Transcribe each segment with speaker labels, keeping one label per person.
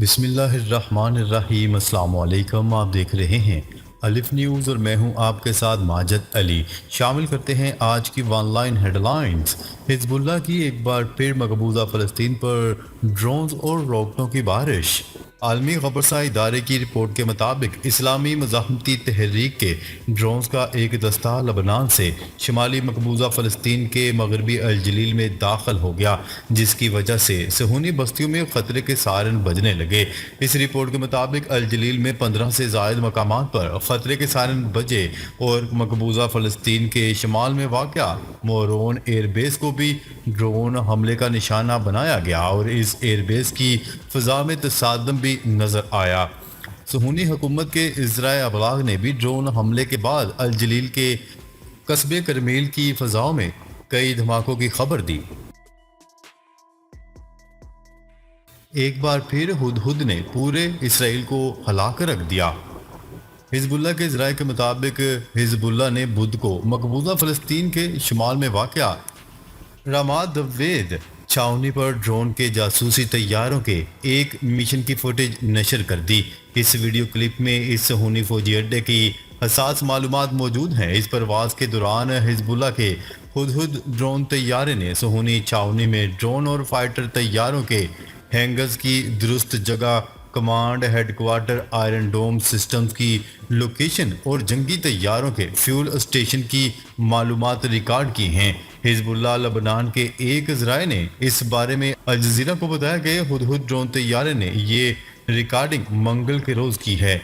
Speaker 1: بسم اللہ الرحمن الرحیم۔ السلام علیکم، آپ دیکھ رہے ہیں الف نیوز اور میں ہوں آپ کے ساتھ ماجد علی۔ شامل کرتے ہیں آج کی ون لائن ہیڈ لائنز۔ حزب اللہ کی ایک بار پھر مقبوضہ فلسطین پر ڈرونز اور راکٹوں کی بارش۔ عالمی خبرساں ادارے کی رپورٹ کے مطابق اسلامی مزاحمتی تحریک کے ڈرونز کا ایک دستہ لبنان سے شمالی مقبوضہ فلسطین کے مغربی الجلیل میں داخل ہو گیا، جس کی وجہ سے صہیونی بستیوں میں خطرے کے سائرن بجنے لگے۔ اس رپورٹ کے مطابق الجلیل میں 15 سے زائد مقامات پر خطرے کے سائرن بجے اور مقبوضہ فلسطین کے شمال میں واقع مورون ایئر بیس کو بھی ڈرون حملے کا نشانہ بنایا گیا اور اس ایئر بیس کی فضا میں تصادم بھی نظر آیا۔ صہیونی حکومت کے ذرائع ابلاغ نے بھی ڈرون حملے کے بعد الجلیل کے قصبے کرمیل کی فضاؤں میں کئی دھماکوں کی خبر دی۔ ایک بار پھر ہدہد نے پورے اسرائیل کو ہلا کر رکھ دیا۔ حزب اللہ کے ذرائع کے مطابق حزب اللہ نے بدھ کو مقبوضہ فلسطین کے شمال میں واقع رامات دوید چھاؤنی پر ڈرون کے جاسوسی طیاروں کے ایک مشن کی فوٹیج نشر کر دی۔ اس ویڈیو کلپ میں اس صہیونی فوجی اڈے کی حساس معلومات موجود ہیں۔ اس پرواز کے دوران حزب اللہ کے ہدہد ڈرون طیارے نے صہیونی چھاؤنی میں ڈرون اور فائٹر طیاروں کے ہینگرز کی درست جگہ، command head quarter, Iron Dome systems کی لوکیشن اور جنگی طیاروں کے فیول اسٹیشن کی معلومات ریکارڈ کی ہیں۔ حزب اللہ لبنان کے ایک ذرائع نے اس بارے میں الجزیرہ کو بتایا کہ ہدہد ڈرون طیارے نے یہ ریکارڈنگ منگل کے روز کی ہے۔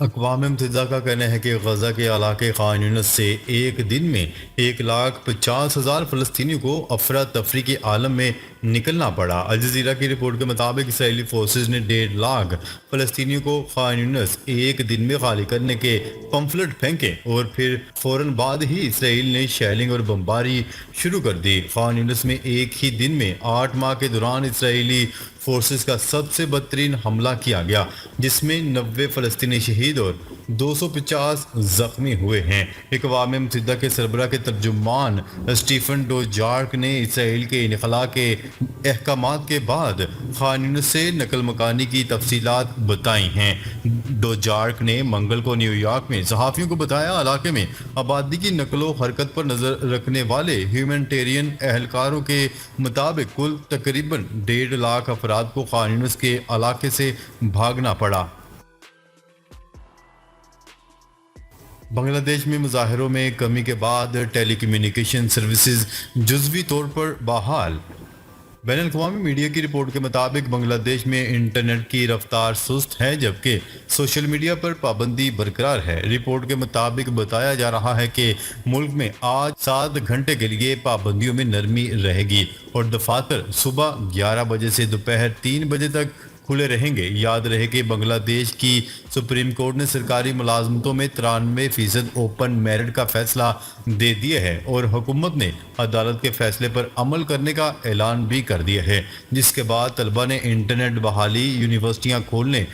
Speaker 1: اقوام متحدہ کا کہنا ہے کہ غزہ کے علاقے خان یونس سے ایک دن میں 1,50,000 فلسطینیوں کو افراتفری کے عالم میں نکلنا پڑا۔ الجزیرہ کی رپورٹ کے مطابق اسرائیلی فورسز نے 1.5 لاکھ فلسطینیوں کو خان یونس ایک دن میں خالی کرنے کے پمفلٹ پھینکے اور پھر فوراً بعد ہی اسرائیل نے شیلنگ اور بمباری شروع کر دی۔ خان یونس میں ایک ہی دن میں 8 ماہ کے دوران اسرائیلی فورسز کا سب سے بدترین حملہ کیا گیا، جس میں 90 فلسطینی شہید اور 250 زخمی ہوئے ہیں۔ اقوام متحدہ کے سربراہ کے ترجمان اسٹیفن ڈوجارک نے اسرائیل کے انخلاء کے احکامات کے بعد خان یونس سے نقل مکانی کی تفصیلات بتائی ہیں۔ ڈوجارک نے منگل کو نیو یارک میں صحافیوں کو بتایا، علاقے میں آبادی کی نقل و حرکت پر نظر رکھنے والے ہیومینٹیرین اہلکاروں کے مطابق کل تقریباً 1.5 لاکھ افراد کو خان یونس کے علاقے سے بھاگنا پڑا۔ بنگلہ دیش میں مظاہروں میں کمی کے بعد ٹیلی کمیونیکیشن سروسز جزوی طور پر بحال۔ بین الاقوامی میڈیا کی رپورٹ کے مطابق بنگلہ دیش میں انٹرنیٹ کی رفتار سست ہے، جبکہ سوشل میڈیا پر پابندی برقرار ہے۔ رپورٹ کے مطابق بتایا جا رہا ہے کہ ملک میں آج 7 گھنٹے کے لیے پابندیوں میں نرمی رہے گی اور دفاتر صبح 11 بجے سے دوپہر 3 بجے تک کھلے رہیں گے۔ یاد رہے کہ بنگلہ دیش کی سپریم کورٹ نے سرکاری ملازمتوں میں 93% اوپن میرٹ کا فیصلہ دے دیا ہے اور حکومت نے عدالت کے فیصلے پر عمل کرنے کا اعلان بھی کر دیا ہے، جس کے بعد طلبہ نے انٹرنیٹ بحالی، یونیورسٹیاں کھولنے،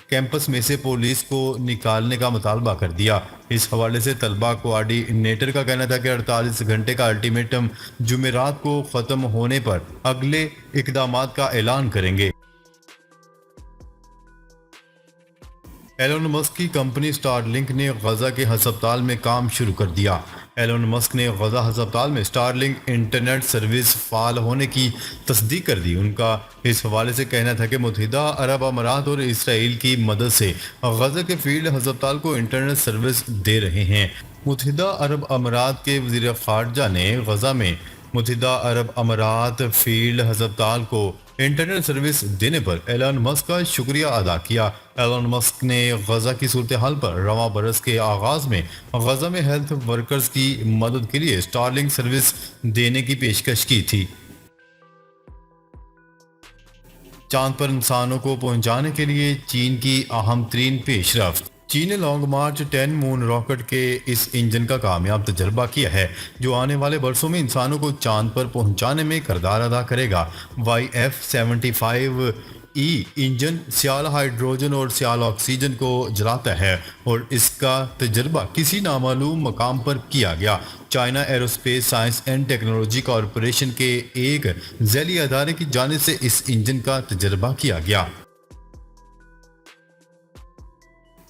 Speaker 1: کیمپس میں سے پولیس کو نکالنے کا مطالبہ کر دیا۔ اس حوالے سے طلبہ کوآرڈینیٹر کا کہنا تھا کہ 48 گھنٹے کا الٹیمیٹم جمعرات کو ختم ہونے پر اگلے اقدامات کا اعلان کریں گے۔ ایلون مسک کی کمپنی اسٹار لنک نے غزہ کے ہسپتال میں کام شروع کر دیا۔ ایلون مسک نے غزہ ہسپتال میں اسٹار لنک انٹرنیٹ سروس فعال ہونے کی تصدیق کر دی۔ ان کا اس حوالے سے کہنا تھا کہ متحدہ عرب امارات اور اسرائیل کی مدد سے غزہ کے فیلڈ ہسپتال کو انٹرنیٹ سروس دے رہے ہیں۔ متحدہ عرب امارات کے وزیر خارجہ نے غزہ میں متحدہ عرب امارات فیلڈ ہسپتال کو انٹرنیٹ سروس دینے پر ایلون مسک کا شکریہ ادا کیا۔ ایلون مسک نے غزہ کی صورتحال پر رواں برس کے آغاز میں غزہ میں ہیلتھ ورکرز کی مدد کے لیے اسٹار لنک سروس دینے کی پیشکش کی تھی۔ چاند پر انسانوں کو پہنچانے کے لیے چین کی اہم ترین پیش رفت۔ چین نے لانگ مارچ 10 مون راکٹ کے اس انجن کا کامیاب تجربہ کیا ہے، جو آنے والے برسوں میں انسانوں کو چاند پر پہنچانے میں کردار ادا کرے گا۔ YF-75 ای انجن سیال ہائیڈروجن اور سیال آکسیجن کو جلاتا ہے اور اس کا تجربہ کسی نامعلوم مقام پر کیا گیا۔ China aerospace science and technology corporation کے ایک ذیلی ادارے کی جانب سے اس انجن کا تجربہ کیا گیا۔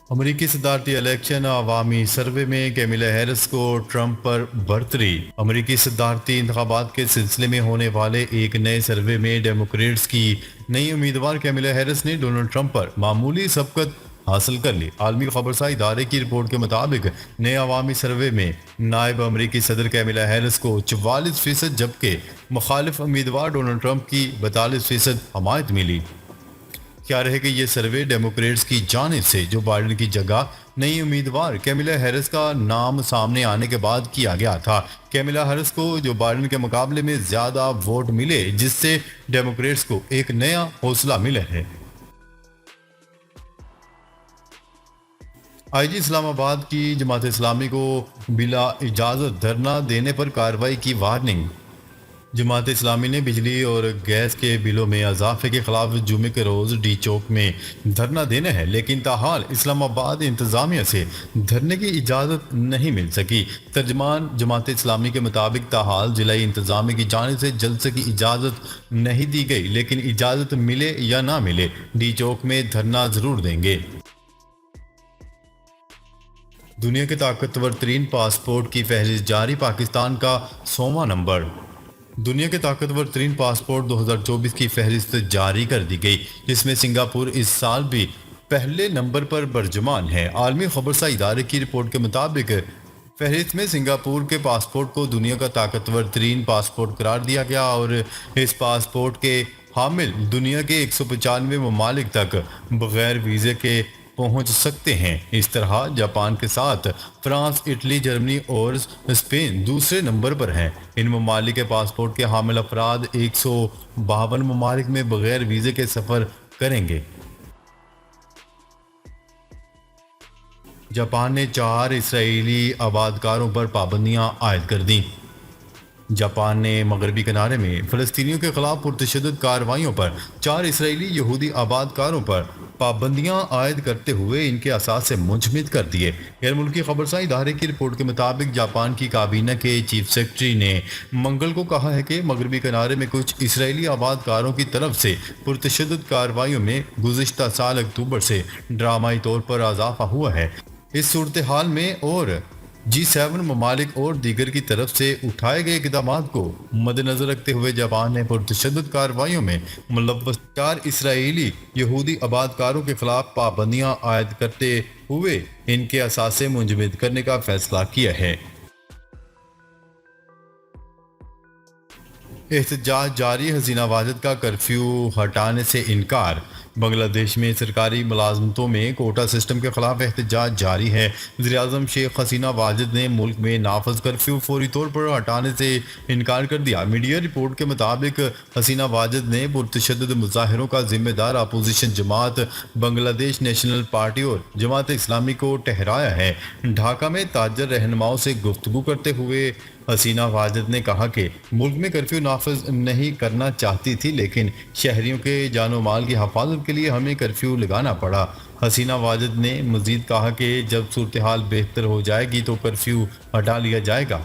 Speaker 1: امریکی صدارتی الیکشن عوامی سروے میں کیملا ہیرس کو ٹرمپ پر برتری۔ امریکی صدارتی انتخابات کے سلسلے میں ہونے والے ایک نئے سروے میں ڈیموکریٹس کی نئی امیدوار کیملا ہیرس نے ڈونلڈ ٹرمپ پر معمولی سبقت حاصل کر لی۔ عالمی خبرساں ادارے کی رپورٹ کے مطابق نئے عوامی سروے میں نائب امریکی صدر کیملا ہیرس کو 44% جبکہ مخالف امیدوار ڈونلڈ ٹرمپ کی 42% حمایت ملی۔ خیال ہے کہ یہ سروے ڈیموکریٹس کی جانب سے جو بائیڈن کی جگہ نئی امیدوار کیملا ہیرس کا نام سامنے آنے کے بعد کیا گیا تھا۔ کیملا ہیرس کو جو بائیڈن کے مقابلے میں زیادہ ووٹ ملے جس سے ڈیموکریٹس کو ایک نیا حوصلہ ملا ہے۔ آئی جی اسلام آباد کی جماعت اسلامی کو بلا اجازت دھرنا دینے پر کارروائی کی وارننگ۔ جماعت اسلامی نے بجلی اور گیس کے بلوں میں اضافے کے خلاف جمعے کے روز ڈی چوک میں دھرنا دینا ہے، لیکن تاحال اسلام آباد انتظامیہ سے دھرنے کی اجازت نہیں مل سکی۔ ترجمان جماعت اسلامی کے مطابق تاحال ضلعی انتظامیہ کی جانب سے جلسے کی اجازت نہیں دی گئی، لیکن اجازت ملے یا نہ ملے ڈی چوک میں دھرنا ضرور دیں گے۔ دنیا کے طاقتور ترین پاسپورٹ کی فہرست جاری، پاکستان کا 100واں نمبر۔ دنیا کے طاقتور ترین پاسپورٹ 2024 کی فہرست جاری کر دی گئی، جس میں سنگاپور اس سال بھی پہلے نمبر پر برجمان ہے۔ عالمی خبرساں ادارے کی رپورٹ کے مطابق فہرست میں سنگاپور کے پاسپورٹ کو دنیا کا طاقتور ترین پاسپورٹ قرار دیا گیا اور اس پاسپورٹ کے حامل دنیا کے 195 ممالک تک بغیر ویزے کے پہنچ سکتے ہیں۔ اس طرح جاپان کے ساتھ فرانس، اٹلی، جرمنی اور اسپین دوسرے نمبر پر ہیں۔ ان ممالک کے پاسپورٹ کے حامل افراد 152 ممالک میں بغیر ویزے کے سفر کریں گے۔ جاپان نے 4 اسرائیلی آبادکاروں پر پابندیاں عائد کر دیں۔ جاپان نے مغربی کنارے میں فلسطینیوں کے خلاف پرتشدد کارروائیوں پر 4 اسرائیلی یہودی آبادکاروں پر پابندیاں عائد کرتے ہوئے ان کے اثاثے منجمد کر دیے۔ غیر ملکی خبرساں ادارے کی رپورٹ کے مطابق جاپان کی کابینہ کے چیف سیکرٹری نے منگل کو کہا ہے کہ مغربی کنارے میں کچھ اسرائیلی آبادکاروں کی طرف سے پرتشدد کارروائیوں میں گزشتہ سال اکتوبر سے ڈرامائی طور پر اضافہ ہوا ہے۔ اس صورتحال میں اور G7 ممالک اور دیگر کی طرف سے اٹھائے گئے اقدامات کو مد نظر رکھتے ہوئے جاپان نے پرتشدد کارروائیوں میں ملوث 4 اسرائیلی یہودی آبادکاروں کے خلاف پابندیاں عائد کرتے ہوئے ان کے اثاثے منجمد کرنے کا فیصلہ کیا ہے۔ احتجاج جاری، حسینہ واجد کا کرفیو ہٹانے سے انکار۔ بنگلہ دیش میں سرکاری ملازمتوں میں کوٹا سسٹم کے خلاف احتجاج جاری ہے۔ وزیراعظم شیخ حسینہ واجد نے ملک میں نافذ کرفیو فوری طور پر ہٹانے سے انکار کر دیا۔ میڈیا رپورٹ کے مطابق حسینہ واجد نے پرتشدد مظاہروں کا ذمہ دار اپوزیشن جماعت بنگلہ دیش نیشنل پارٹی اور جماعت اسلامی کو ٹھہرایا ہے۔ ڈھاکہ میں تاجر رہنماؤں سے گفتگو کرتے ہوئے حسینہ واجد نے کہا کہ ملک میں کرفیو نافذ نہیں کرنا چاہتی تھی، لیکن شہریوں کے جان و مال کی حفاظت کے لیے ہمیں کرفیو لگانا پڑا۔ حسینہ واجد نے مزید کہا کہ جب صورتحال بہتر ہو جائے گی تو کرفیو ہٹا لیا جائے گا۔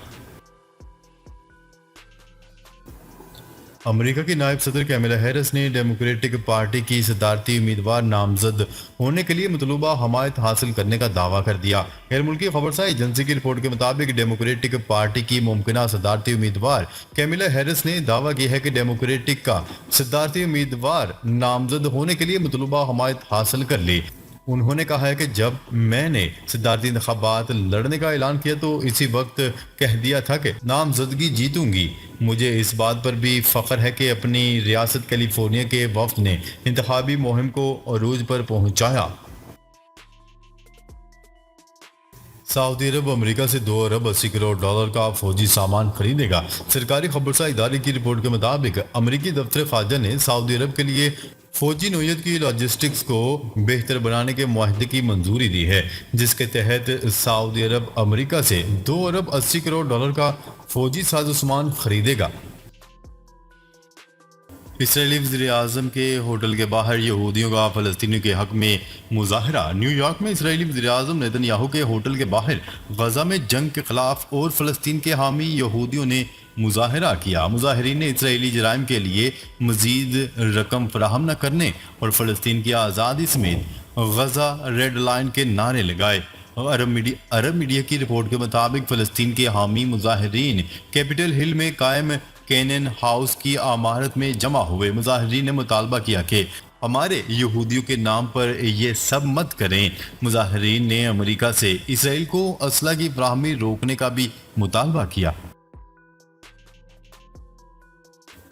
Speaker 1: امریکہ کی نائب صدر کیملا ہیرس نے ڈیموکریٹک پارٹی کی صدارتی امیدوار نامزد ہونے کے لیے مطلوبہ حمایت حاصل کرنے کا دعویٰ کر دیا۔ غیر ملکی خبرساں ایجنسی کی رپورٹ کے مطابق ڈیموکریٹک پارٹی کی ممکنہ صدارتی امیدوار کیملا ہیرس نے دعویٰ کیا ہے کہ ڈیموکریٹک کا صدارتی امیدوار نامزد ہونے کے لیے مطلوبہ حمایت حاصل کر لی۔ انہوں نے کہا ہے کہ جب میں نے صدارتی انتخابات لڑنے کا اعلان کیا تو اسی وقت کہہ دیا تھا کہ نامزدگی جیتوں گی۔ مجھے اس بات پر بھی فخر ہے کہ اپنی ریاست کیلیفورنیا کے وفد نے انتخابی مہم کو عروج پر پہنچایا۔ سعودی عرب امریکہ سے 2 ارب 80 کروڑ ڈالر کا فوجی سامان خریدے گا۔ سرکاری خبرساں ادارے کی رپورٹ کے مطابق امریکی دفتر خارجہ نے سعودی عرب کے لیے فوجی نوعیت کی لاجسٹکس کو بہتر بنانے کے معاہدے کی منظوری دی ہے، جس کے تحت سعودی عرب امریکہ سے 2 ارب 80 کروڑ ڈالر کا فوجی ساز و سامان خریدے گا۔ اسرائیلی وزیر اعظم کے ہوٹل کے باہر یہودیوں کا فلسطینیوں کے حق میں مظاہرہ۔ نیو یارک میں اسرائیلی وزیر اعظم نیتن یاہو کے ہوٹل کے باہر غزہ میں جنگ کے خلاف اور فلسطین کے حامی یہودیوں نے مظاہرہ کیا۔ مظاہرین نے اسرائیلی جرائم کے لیے مزید رقم فراہم نہ کرنے اور فلسطین کی آزادی سمیت غزہ ریڈ لائن کے نعرے لگائے۔ عرب میڈیا کی رپورٹ کے مطابق فلسطین کے حامی مظاہرین کیپٹل ہل میں قائم کینن ہاؤس کی عمارت میں جمع ہوئے۔ مظاہرین نے مطالبہ کیا کہ ہمارے یہودیوں کے نام پر یہ سب مت کریں۔ مظاہرین نے امریکہ سے اسرائیل کو اسلحہ کی فراہمی روکنے کا بھی مطالبہ کیا۔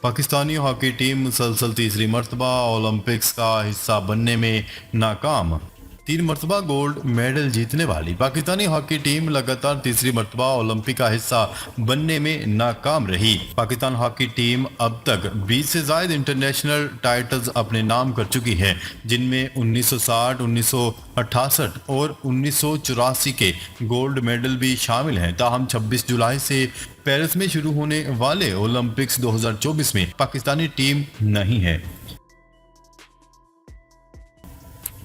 Speaker 1: پاکستانی ہاکی ٹیم مسلسل تیسری مرتبہ اولمپکس کا حصہ بننے میں ناکام۔ 3 مرتبہ گولڈ میڈل جیتنے والی پاکستانی ہاکی ٹیم لگاتار تیسری مرتبہ اولمپک کا حصہ بننے میں ناکام رہی۔ پاکستان ہاکی ٹیم اب تک 20 سے زائد انٹرنیشنل ٹائٹلز اپنے نام کر چکی ہے، جن میں 1960، 1968 اور 1984 کے گولڈ میڈل بھی شامل ہیں۔ تاہم 26 جولائی سے پیرس میں شروع ہونے والے اولمپکس 2024 میں پاکستانی ٹیم نہیں ہے۔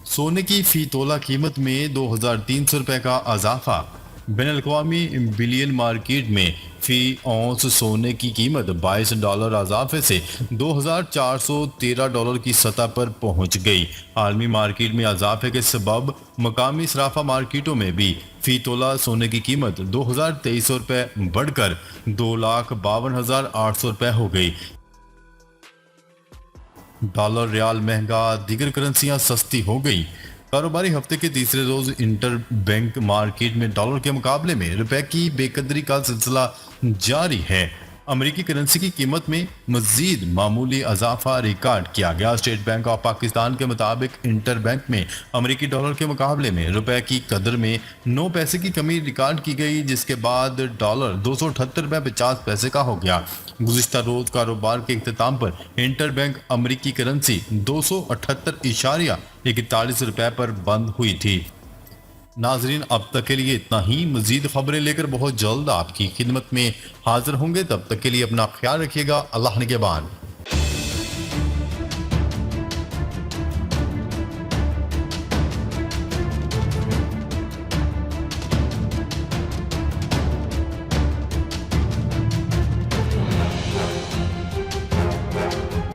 Speaker 1: سونے کی فی تولہ قیمت میں 2300 روپے کا اضافہ۔ بین الاقوامی بلین مارکیٹ میں فی اونس سونے کی قیمت $22 اضافے سے $2413 کی سطح پر پہنچ گئی۔ عالمی مارکیٹ میں اضافے کے سبب مقامی صرافہ مارکیٹوں میں بھی فی تولہ سونے کی قیمت 2300 روپے بڑھ کر 2,52,800 روپے ہو گئی۔ ڈالر ریال مہنگا، دیگر کرنسیاں سستی ہو گئی۔ کاروباری ہفتے کے تیسرے روز انٹر بینک مارکیٹ میں ڈالر کے مقابلے میں روپے کی بے قدری کا سلسلہ جاری ہے۔ امریکی کرنسی کی قیمت میں مزید معمولی اضافہ ریکارڈ کیا گیا۔ اسٹیٹ بینک آف پاکستان کے مطابق انٹر بینک میں امریکی ڈالر کے مقابلے میں روپے کی قدر میں 9 پیسے کی کمی ریکارڈ کی گئی، جس کے بعد ڈالر 278.50 روپے کا ہو گیا۔ گزشتہ روز کاروبار کے اختتام پر انٹر بینک امریکی کرنسی 278.41 روپے پر بند ہوئی تھی۔ ناظرین، اب تک کے لیے اتنا ہی۔ مزید خبریں لے کر بہت جلد آپ کی خدمت میں حاضر ہوں گے۔ تب تک کے لیے اپنا خیال رکھیے گا۔ اللہ نگہبان۔